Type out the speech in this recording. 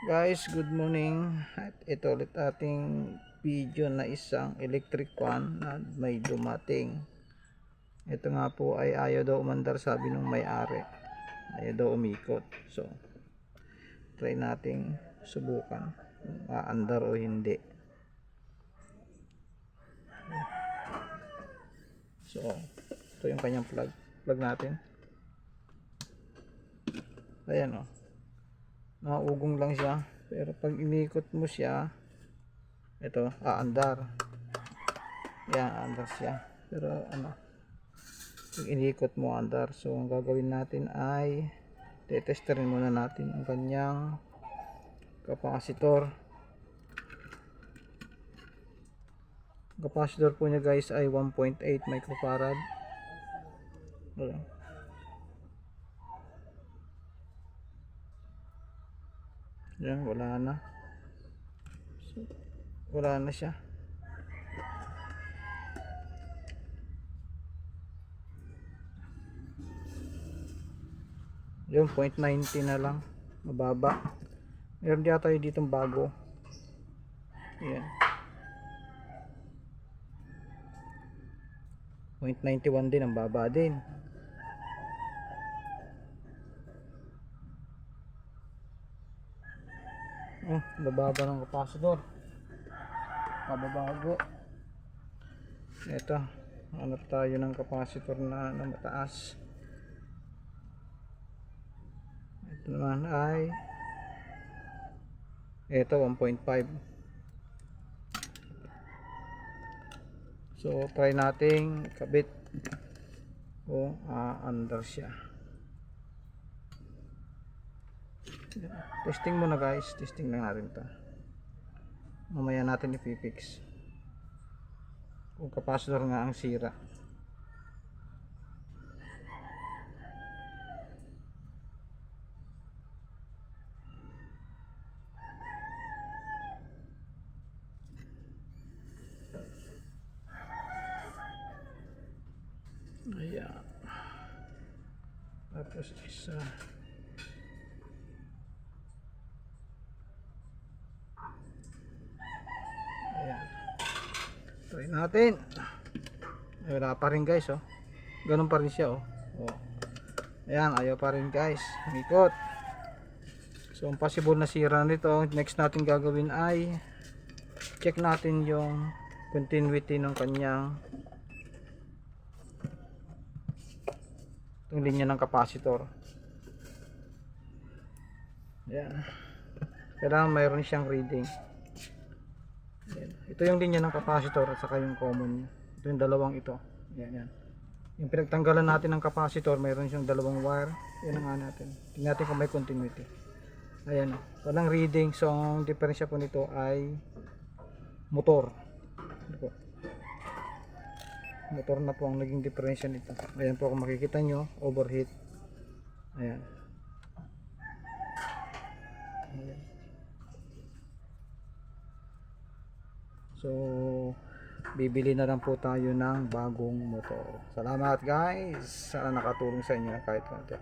Guys, good morning. At ito ulit ating video na isang electric fan na may dumating. Ito nga po ay ayaw daw umandar, sabi nung may-ari. Ayaw daw umikot. So, try nating subukan kung aandar o hindi. So, ito yung kanyang plug. Plug natin. Ayan o. Naugong lang siya, pero pag inikot mo siya, ito, aandar. Yan, aandar siya. Pero ano, pag inikot mo, aandar. So ang gagawin natin ay tetesterin muna natin ang kanyang capacitor. Capacitor po niya guys ay 1.8 microfarad. Ayan. Yan, wala na. So, wala na siya. Yung 0.90 na lang, mababa. Meron din tayo ditong bago. Yan. 0.91 din, ang baba din. Bababa ng capacitor. Pababago. Ito, hanap tayo ng capacitor na mataas. Ito naman ay ito 1.5. So try nating kabit kung under siya. Testing muna guys, testing lang natin to. Mamaya natin ipipix kung capacitor nga ang sira. Ayan. Tapos isa. Ayan. Try natin. Ay, wala pa rin guys, oh. Ganun pa rin siya, oh. Oh. Ayan, ayaw pa rin guys. Umikot. So, ang possible na sira nito, next natin gagawin ay check natin yung continuity ng kanyang itong linya ng capacitor. Ayan. Kailangan mayroon siyang reading. Ayan. Ito yung linya ng capacitor at saka yung common. Ito yung dalawang ito. Ayan, yan. Yung pinagtanggalan natin ng capacitor, mayroon siyang dalawang wire. Yan ang nga natin. Tingnan natin kung may continuity. Ayan. Walang reading. So ang diferensya po nito ay motor. Ito. Motor na po ang naging diferensya nito. Ayan po, kung makikita nyo, overheat. Ayan. Ayan. So bibili na lang po tayo ng bagong motor. Salamat guys, sana nakatulong sa inyo kahit konti.